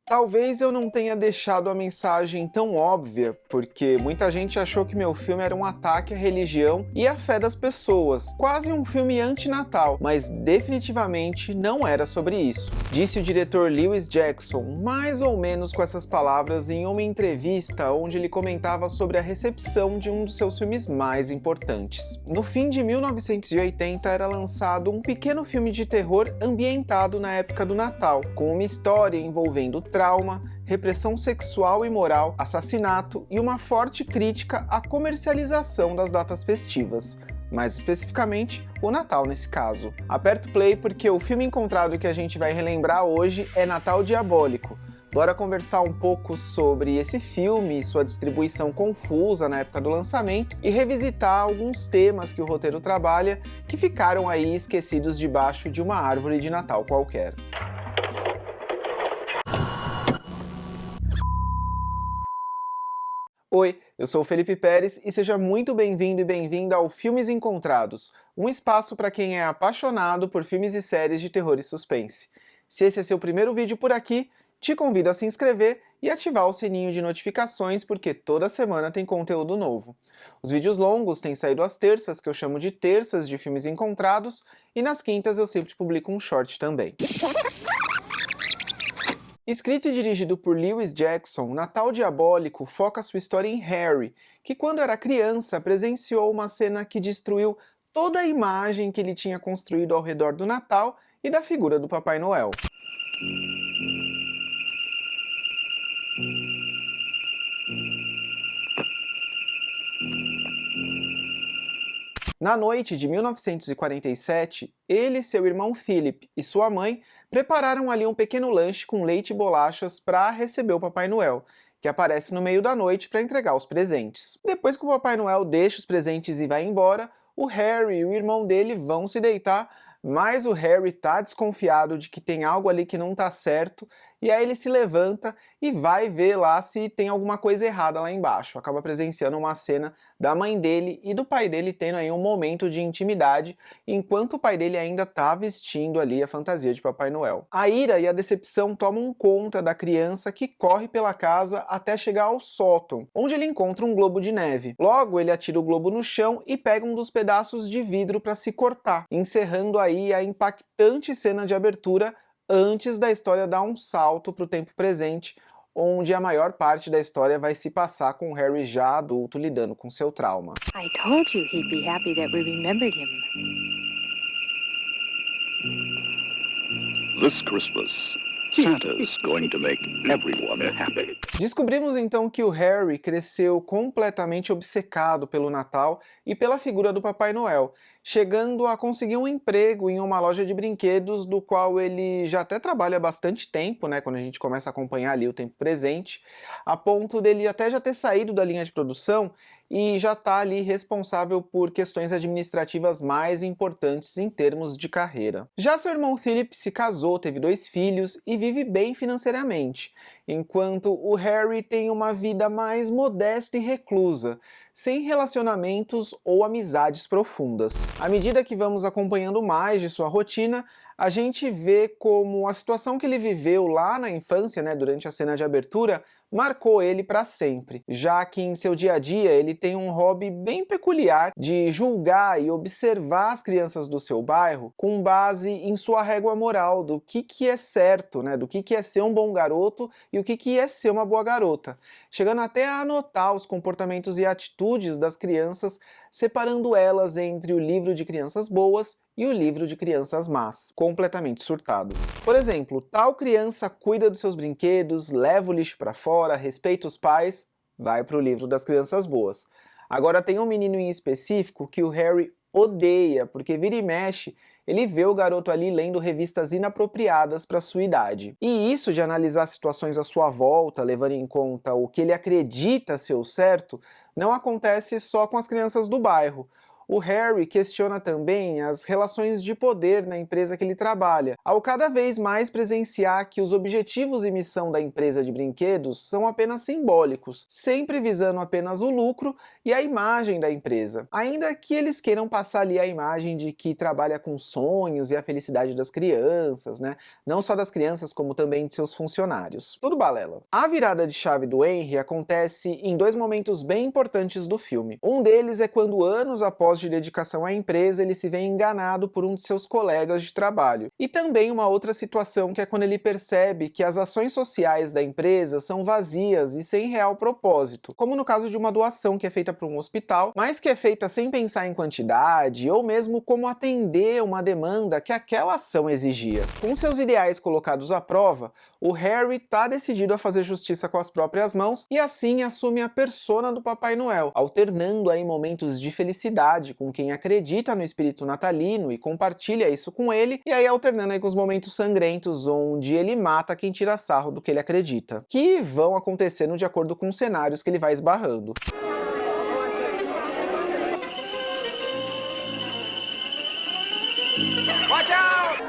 Talvez eu não tenha deixado a mensagem tão óbvia, porque muita gente achou que meu filme era um ataque à religião e à fé das pessoas, quase um filme anti-natal, mas definitivamente não era sobre isso. Disse o diretor Lewis Jackson, mais ou menos com essas palavras, em uma entrevista onde ele comentava sobre a recepção de um dos seus filmes mais importantes. No fim de 1980 era lançado um pequeno filme de terror ambientado na época do Natal, com uma história envolvendo trauma, repressão sexual e moral, assassinato e uma forte crítica à comercialização das datas festivas. Mais especificamente, o Natal nesse caso. Aperta o play porque o filme encontrado que a gente vai relembrar hoje é Natal Diabólico. Bora conversar um pouco sobre esse filme e sua distribuição confusa na época do lançamento e revisitar alguns temas que o roteiro trabalha que ficaram aí esquecidos debaixo de uma árvore de Natal qualquer. Oi, eu sou o Felipe Pérez e seja muito bem-vindo e bem-vinda ao Filmes Encontrados, um espaço para quem é apaixonado por filmes e séries de terror e suspense. Se esse é seu primeiro vídeo por aqui, te convido a se inscrever e ativar o sininho de notificações porque toda semana tem conteúdo novo. Os vídeos longos têm saído às terças, que eu chamo de terças de filmes encontrados, e nas quintas eu sempre publico um short também. Escrito e dirigido por Lewis Jackson, Natal Diabólico foca sua história em Harry, que quando era criança presenciou uma cena que destruiu toda a imagem que ele tinha construído ao redor do Natal e da figura do Papai Noel. Na noite de 1947, ele, seu irmão Philip e sua mãe prepararam ali um pequeno lanche com leite e bolachas para receber o Papai Noel, que aparece no meio da noite para entregar os presentes. Depois que o Papai Noel deixa os presentes e vai embora, o Harry e o irmão dele vão se deitar, mas o Harry tá desconfiado de que tem algo ali que não tá certo, e aí ele se levanta e vai ver lá se tem alguma coisa errada lá embaixo. Acaba presenciando uma cena da mãe dele e do pai dele tendo aí um momento de intimidade, enquanto o pai dele ainda tá vestindo ali a fantasia de Papai Noel. A ira e a decepção tomam conta da criança que corre pela casa até chegar ao sótão, onde ele encontra um globo de neve. Logo, ele atira o globo no chão e pega um dos pedaços de vidro para se cortar, encerrando aí a impactante cena de abertura antes da história dar um salto para o tempo presente, onde a maior parte da história vai se passar com o Harry já adulto lidando com seu trauma. I told you he'd be happy that we remembered him. This Christmas, Santa's going to make everyone happy. Descobrimos então que o Harry cresceu completamente obcecado pelo Natal e pela figura do Papai Noel, chegando a conseguir um emprego em uma loja de brinquedos do qual ele já até trabalha há bastante tempo, né, quando a gente começa a acompanhar ali o tempo presente, a ponto dele até já ter saído da linha de produção e já está ali responsável por questões administrativas mais importantes em termos de carreira. Já seu irmão Philip se casou, teve 2 filhos e vive bem financeiramente, enquanto o Harry tem uma vida mais modesta e reclusa, sem relacionamentos ou amizades profundas. À medida que vamos acompanhando mais de sua rotina, a gente vê como a situação que ele viveu lá na infância, né, durante a cena de abertura, marcou ele para sempre, já que em seu dia a dia ele tem um hobby bem peculiar de julgar e observar as crianças do seu bairro com base em sua régua moral do que é certo, né, do que é ser um bom garoto e o que é ser uma boa garota, chegando até a anotar os comportamentos e atitudes das crianças, separando elas entre o livro de crianças boas e o livro de crianças más, completamente surtado. Por exemplo, tal criança cuida dos seus brinquedos, leva o lixo para fora, respeita os pais, vai para o livro das crianças boas. Agora tem um menino em específico que o Harry odeia, porque vira e mexe, ele vê o garoto ali lendo revistas inapropriadas para sua idade. E isso de analisar situações à sua volta, levando em conta o que ele acredita ser o certo, não acontece só com as crianças do bairro. o Harry questiona também as relações de poder na empresa que ele trabalha, ao cada vez mais presenciar que os objetivos e missão da empresa de brinquedos são apenas simbólicos, sempre visando apenas o lucro e a imagem da empresa. Ainda que eles queiram passar ali a imagem de que trabalha com sonhos e a felicidade das crianças, né? Não só das crianças, como também de seus funcionários. Tudo balela. A virada de chave do Henry acontece em dois momentos bem importantes do filme. Um deles é quando, anos após de dedicação à empresa, ele se vê enganado por um de seus colegas de trabalho. E também uma outra situação que é quando ele percebe que as ações sociais da empresa são vazias e sem real propósito, como no caso de uma doação que é feita para um hospital, mas que é feita sem pensar em quantidade ou mesmo como atender uma demanda que aquela ação exigia. Com seus ideais colocados à prova, o Harry está decidido a fazer justiça com as próprias mãos e assim assume a persona do Papai Noel, alternando aí momentos de felicidade com quem acredita no espírito natalino e compartilha isso com ele, e aí alternando aí com os momentos sangrentos onde ele mata quem tira sarro do que ele acredita, que vão acontecendo de acordo com os cenários que ele vai esbarrando. Watch out!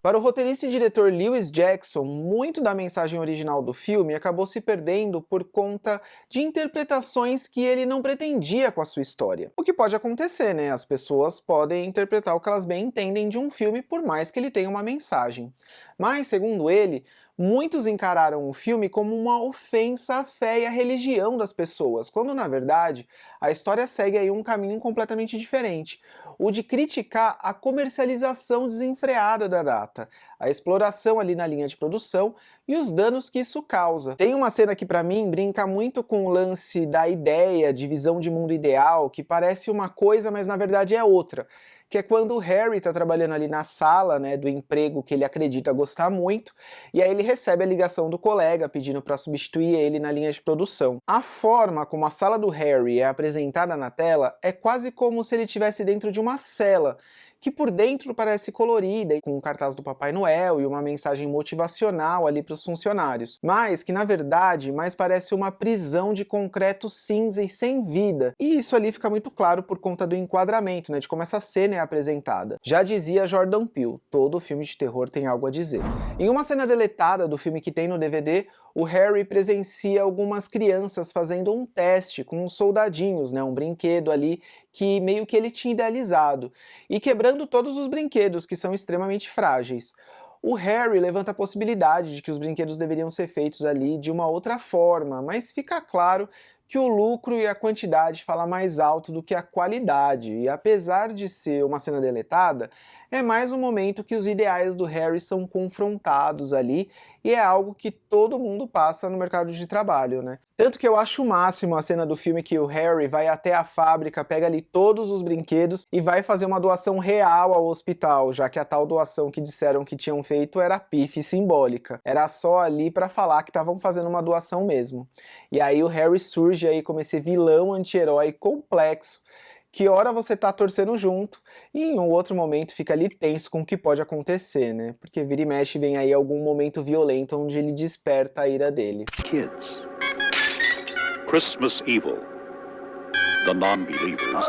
Para o roteirista e diretor Lewis Jackson, muito da mensagem original do filme acabou se perdendo por conta de interpretações que ele não pretendia com a sua história. O que pode acontecer, né? As pessoas podem interpretar o que elas bem entendem de um filme, por mais que ele tenha uma mensagem. Mas, segundo ele, muitos encararam o filme como uma ofensa à fé e à religião das pessoas, quando na verdade a história segue aí um caminho completamente diferente, o de criticar a comercialização desenfreada da data, a exploração ali na linha de produção e os danos que isso causa. Tem uma cena que pra mim brinca muito com o lance da ideia de visão de mundo ideal, que parece uma coisa, mas na verdade é outra. Que é quando o Harry tá trabalhando ali na sala, né, do emprego que ele acredita gostar muito, e aí ele recebe a ligação do colega pedindo para substituir ele na linha de produção. A forma como a sala do Harry é apresentada na tela é quase como se ele estivesse dentro de uma cela, que por dentro parece colorida, com um cartaz do Papai Noel e uma mensagem motivacional ali para os funcionários, mas que na verdade mais parece uma prisão de concreto cinza e sem vida. E isso ali fica muito claro por conta do enquadramento, né, de como essa cena é apresentada. Já dizia Jordan Peele, todo filme de terror tem algo a dizer. Em uma cena deletada do filme que tem no DVD, o Harry presencia algumas crianças fazendo um teste com uns soldadinhos, né, um brinquedo ali que meio que ele tinha idealizado, e quebrando todos os brinquedos, que são extremamente frágeis. O Harry levanta a possibilidade de que os brinquedos deveriam ser feitos ali de uma outra forma, mas fica claro que o lucro e a quantidade falam mais alto do que a qualidade, e apesar de ser uma cena deletada, é mais um momento que os ideais do Harry são confrontados ali, e é algo que todo mundo passa no mercado de trabalho, né? Tanto que eu acho o máximo a cena do filme que o Harry vai até a fábrica, pega ali todos os brinquedos e vai fazer uma doação real ao hospital, já que a tal doação que disseram que tinham feito era pife simbólica. Era só ali para falar que estavam fazendo uma doação mesmo. E aí o Harry surge aí como esse vilão anti-herói complexo, que hora você tá torcendo junto, e em um outro momento fica ali tenso com o que pode acontecer, né? Porque vira e mexe vem aí algum momento violento onde ele desperta a ira dele. Kids. Christmas Evil. The Non-Believers.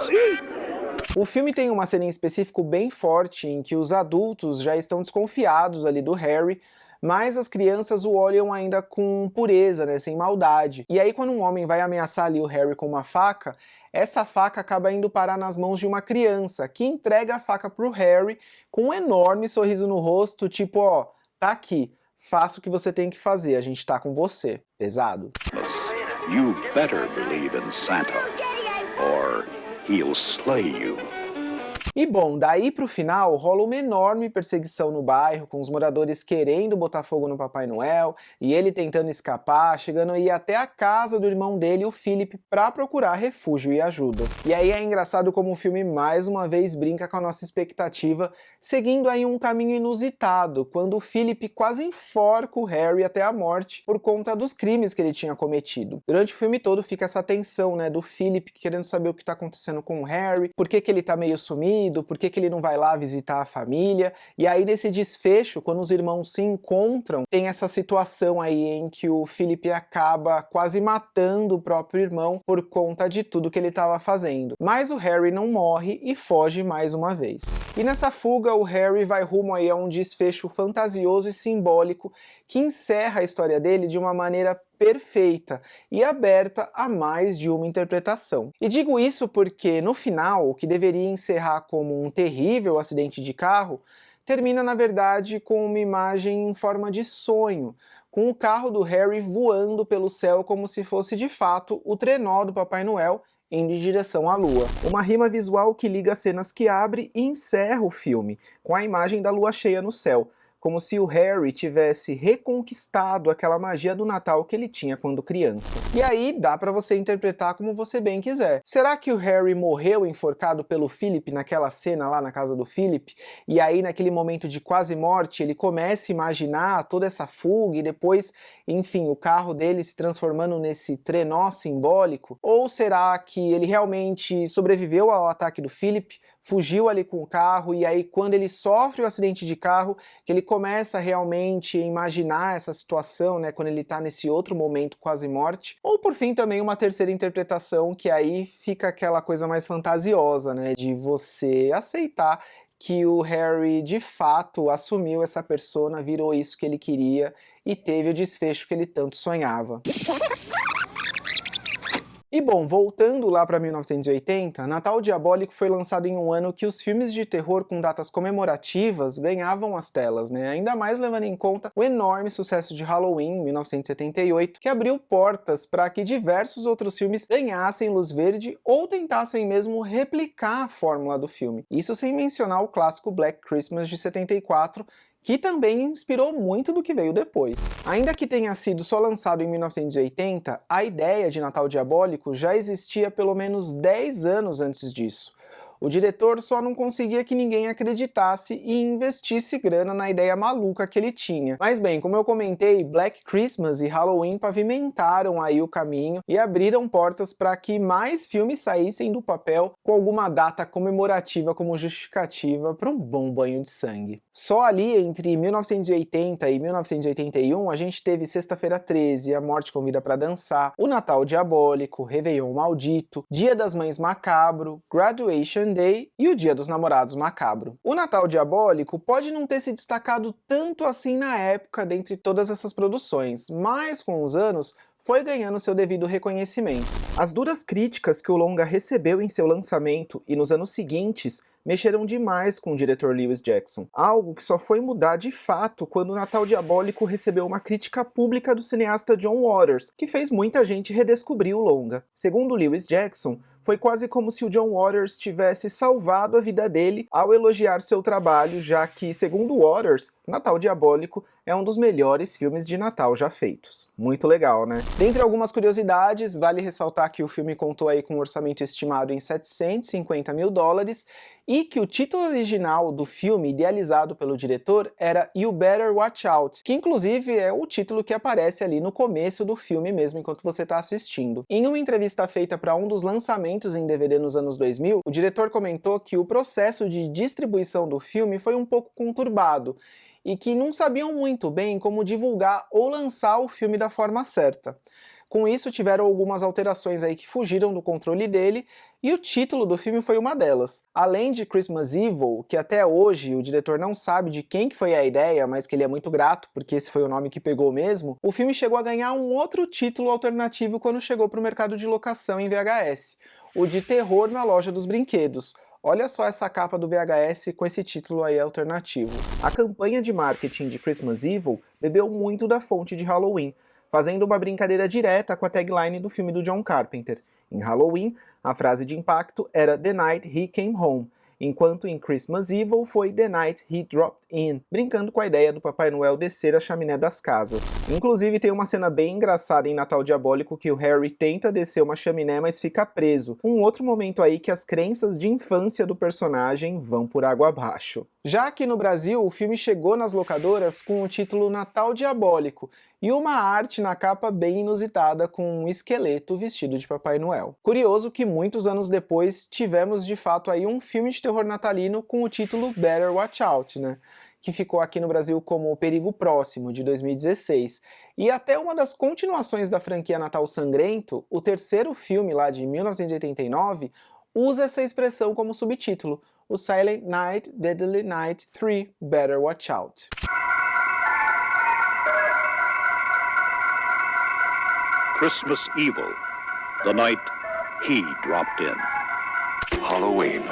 O filme tem uma cena em específico bem forte em que os adultos já estão desconfiados ali do Harry, mas as crianças o olham ainda com pureza, né, sem maldade. E aí quando um homem vai ameaçar ali o Harry com uma faca, essa faca acaba indo parar nas mãos de uma criança, que entrega a faca pro Harry com um enorme sorriso no rosto, tipo, ó, tá aqui, faça o que você tem que fazer, a gente tá com você. Pesado. You better believe in Santa, or he'll slay you. E bom, daí pro final rola uma enorme perseguição no bairro, com os moradores querendo botar fogo no Papai Noel, e ele tentando escapar, chegando a ir até a casa do irmão dele, o Philip, pra procurar refúgio e ajuda. E aí é engraçado como o filme mais uma vez brinca com a nossa expectativa, seguindo aí um caminho inusitado, quando o Philip quase enforca o Harry até a morte por conta dos crimes que ele tinha cometido. Durante o filme todo fica essa tensão, né, do Philip querendo saber o que tá acontecendo com o Harry, por que ele tá meio sumido, sumido, por que ele não vai lá visitar a família, e aí nesse desfecho, quando os irmãos se encontram, tem essa situação aí em que o Philip acaba quase matando o próprio irmão por conta de tudo que ele estava fazendo. Mas o Harry não morre e foge mais uma vez. E nessa fuga, o Harry vai rumo aí a um desfecho fantasioso e simbólico que encerra a história dele de uma maneira perfeita e aberta a mais de uma interpretação. E digo isso porque, no final, o que deveria encerrar como um terrível acidente de carro, termina, na verdade, com uma imagem em forma de sonho, com o carro do Harry voando pelo céu como se fosse, de fato, o trenó do Papai Noel indo em direção à Lua. Uma rima visual que liga as cenas que abre e encerra o filme, com a imagem da lua cheia no céu, como se o Harry tivesse reconquistado aquela magia do Natal que ele tinha quando criança. E aí dá pra você interpretar como você bem quiser. Será que o Harry morreu enforcado pelo Philip naquela cena lá na casa do Philip? E aí naquele momento de quase morte ele começa a imaginar toda essa fuga e depois, enfim, o carro dele se transformando nesse trenó simbólico? Ou será que ele realmente sobreviveu ao ataque do Philip, fugiu ali com o carro, e aí quando ele sofre o acidente de carro, que ele começa realmente a imaginar essa situação, né, quando ele tá nesse outro momento quase morte, ou por fim também uma terceira interpretação, que aí fica aquela coisa mais fantasiosa, né, de você aceitar que o Harry de fato assumiu essa persona, virou isso que ele queria e teve o desfecho que ele tanto sonhava. E bom, voltando lá para 1980, Natal Diabólico foi lançado em um ano que os filmes de terror com datas comemorativas ganhavam as telas, né? Ainda mais levando em conta o enorme sucesso de Halloween, 1978, que abriu portas para que diversos outros filmes ganhassem luz verde ou tentassem mesmo replicar a fórmula do filme. Isso sem mencionar o clássico Black Christmas de 74, que também inspirou muito do que veio depois. Ainda que tenha sido só lançado em 1980, a ideia de Natal Diabólico já existia pelo menos 10 anos antes disso. O diretor só não conseguia que ninguém acreditasse e investisse grana na ideia maluca que ele tinha. Mas bem, como eu comentei, Black Christmas e Halloween pavimentaram aí o caminho e abriram portas para que mais filmes saíssem do papel com alguma data comemorativa como justificativa para um bom banho de sangue. Só ali entre 1980 e 1981 a gente teve Sexta-feira 13, A Morte Convida para Dançar, O Natal Diabólico, Réveillon Maldito, Dia das Mães Macabro, Graduation Day e o Dia dos Namorados Macabro. O Natal Diabólico pode não ter se destacado tanto assim na época dentre todas essas produções, mas com os anos foi ganhando seu devido reconhecimento. As duras críticas que o longa recebeu em seu lançamento e nos anos seguintes mexeram demais com o diretor Lewis Jackson, algo que só foi mudar de fato quando o Natal Diabólico recebeu uma crítica pública do cineasta John Waters, que fez muita gente redescobrir o longa. Segundo Lewis Jackson, foi quase como se o John Waters tivesse salvado a vida dele ao elogiar seu trabalho, já que, segundo Waters, Natal Diabólico é um dos melhores filmes de Natal já feitos. Muito legal, né? Dentre algumas curiosidades, vale ressaltar que o filme contou aí com um orçamento estimado em $750 mil, e que o título original do filme, idealizado pelo diretor, era You Better Watch Out, que inclusive é o título que aparece ali no começo do filme mesmo, enquanto você está assistindo. Em uma entrevista feita para um dos lançamentos em DVD nos anos 2000, o diretor comentou que o processo de distribuição do filme foi um pouco conturbado, e que não sabiam muito bem como divulgar ou lançar o filme da forma certa. Com isso, tiveram algumas alterações aí que fugiram do controle dele, e o título do filme foi uma delas. Além de Christmas Evil, que até hoje o diretor não sabe de quem que foi a ideia, mas que ele é muito grato, porque esse foi o nome que pegou mesmo, o filme chegou a ganhar um outro título alternativo quando chegou para o mercado de locação em VHS, o de Terror na Loja dos Brinquedos. Olha só essa capa do VHS com esse título aí alternativo. A campanha de marketing de Christmas Evil bebeu muito da fonte de Halloween, fazendo uma brincadeira direta com a tagline do filme do John Carpenter. Em Halloween, a frase de impacto era The Night He Came Home, enquanto em Christmas Evil foi The Night He Dropped In, brincando com a ideia do Papai Noel descer a chaminé das casas. Inclusive tem uma cena bem engraçada em Natal Diabólico que o Harry tenta descer uma chaminé, mas fica preso. Um outro momento aí que as crenças de infância do personagem vão por água abaixo. Já aqui no Brasil, o filme chegou nas locadoras com o título Natal Diabólico e uma arte na capa bem inusitada com um esqueleto vestido de Papai Noel. Curioso que muitos anos depois tivemos de fato aí um filme de terror natalino com o título Better Watch Out, né? Que ficou aqui no Brasil como O Perigo Próximo, de 2016. E até uma das continuações da franquia Natal Sangrento, o terceiro filme lá de 1989, usa essa expressão como subtítulo, o Silent Night, Deadly Night 3, Better Watch Out. Christmas Evil, the night he dropped in. Halloween,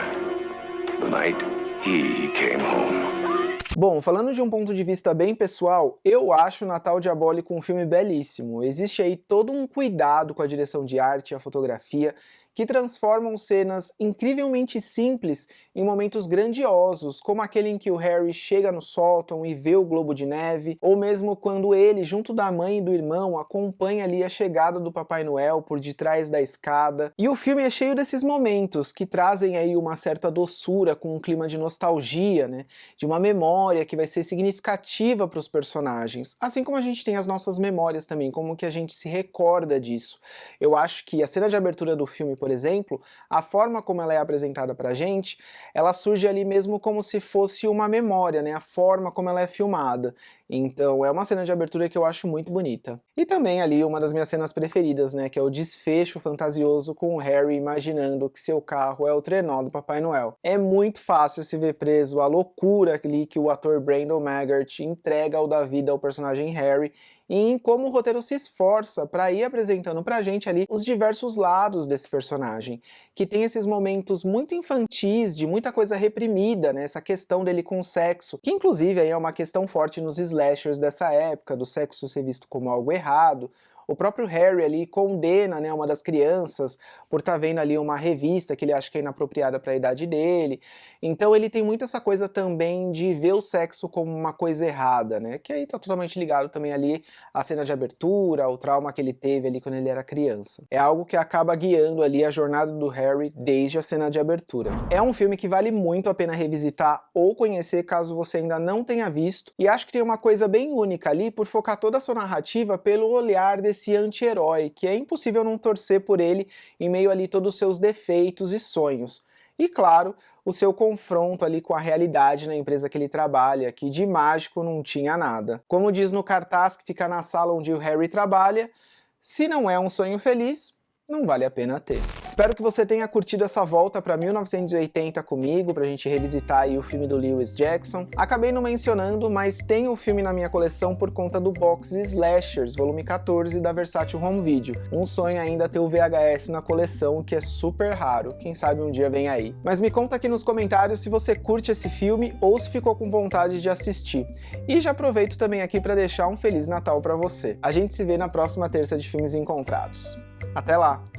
the night he came home. Bom, falando de um ponto de vista bem pessoal, eu acho o Natal Diabólico um filme belíssimo. Existe aí todo um cuidado com a direção de arte e a fotografia, que transformam cenas incrivelmente simples em momentos grandiosos, como aquele em que o Harry chega no sótão e vê o globo de neve, ou mesmo quando ele, junto da mãe e do irmão, acompanha ali a chegada do Papai Noel por detrás da escada. E o filme é cheio desses momentos que trazem aí uma certa doçura, com um clima de nostalgia, né? De uma memória que vai ser significativa para os personagens, assim como a gente tem as nossas memórias também, como que a gente se recorda disso. Eu acho que a cena de abertura do filme, por exemplo, a forma como ela é apresentada pra gente, ela surge ali mesmo como se fosse uma memória, né? A forma como ela é filmada. Então é uma cena de abertura que eu acho muito bonita. E também ali uma das minhas cenas preferidas, né? Que é o desfecho fantasioso com o Harry imaginando que seu carro é o trenó do Papai Noel. É muito fácil se ver preso à loucura ali que o ator Brandon Maggart entrega ao dar vida ao personagem Harry, e em como o roteiro se esforça para ir apresentando pra gente ali os diversos lados desse personagem, que tem esses momentos muito infantis, de muita coisa reprimida, né, essa questão dele com o sexo, que inclusive aí é uma questão forte nos slashers dessa época, do sexo ser visto como algo errado. O próprio Harry ali condena, né, uma das crianças por estar vendo ali uma revista que ele acha que é inapropriada para a idade dele. Então ele tem muito essa coisa também de ver o sexo como uma coisa errada, né, que aí tá totalmente ligado também ali à cena de abertura, ao trauma que ele teve ali quando ele era criança. É algo que acaba guiando ali a jornada do Harry desde a cena de abertura. É um filme que vale muito a pena revisitar ou conhecer caso você ainda não tenha visto, e acho que tem uma coisa bem única ali por focar toda a sua narrativa pelo olhar desse anti-herói, que é impossível não torcer por ele em meio ali todos os seus defeitos e sonhos. E claro, o seu confronto ali com a realidade na empresa que ele trabalha, que de mágico não tinha nada. Como diz no cartaz que fica na sala onde o Harry trabalha, se não é um sonho feliz, não vale a pena ter. Espero que você tenha curtido essa volta para 1980 comigo, pra gente revisitar aí o filme do Lewis Jackson. Acabei não mencionando, mas tem o filme na minha coleção por conta do box Slashers, volume 14 da Versátil Home Video. Um sonho ainda ter o VHS na coleção, que é super raro, quem sabe um dia vem aí. Mas me conta aqui nos comentários se você curte esse filme ou se ficou com vontade de assistir. E já aproveito também aqui para deixar um Feliz Natal para você. A gente se vê na próxima terça de Filmes Encontrados. Até lá!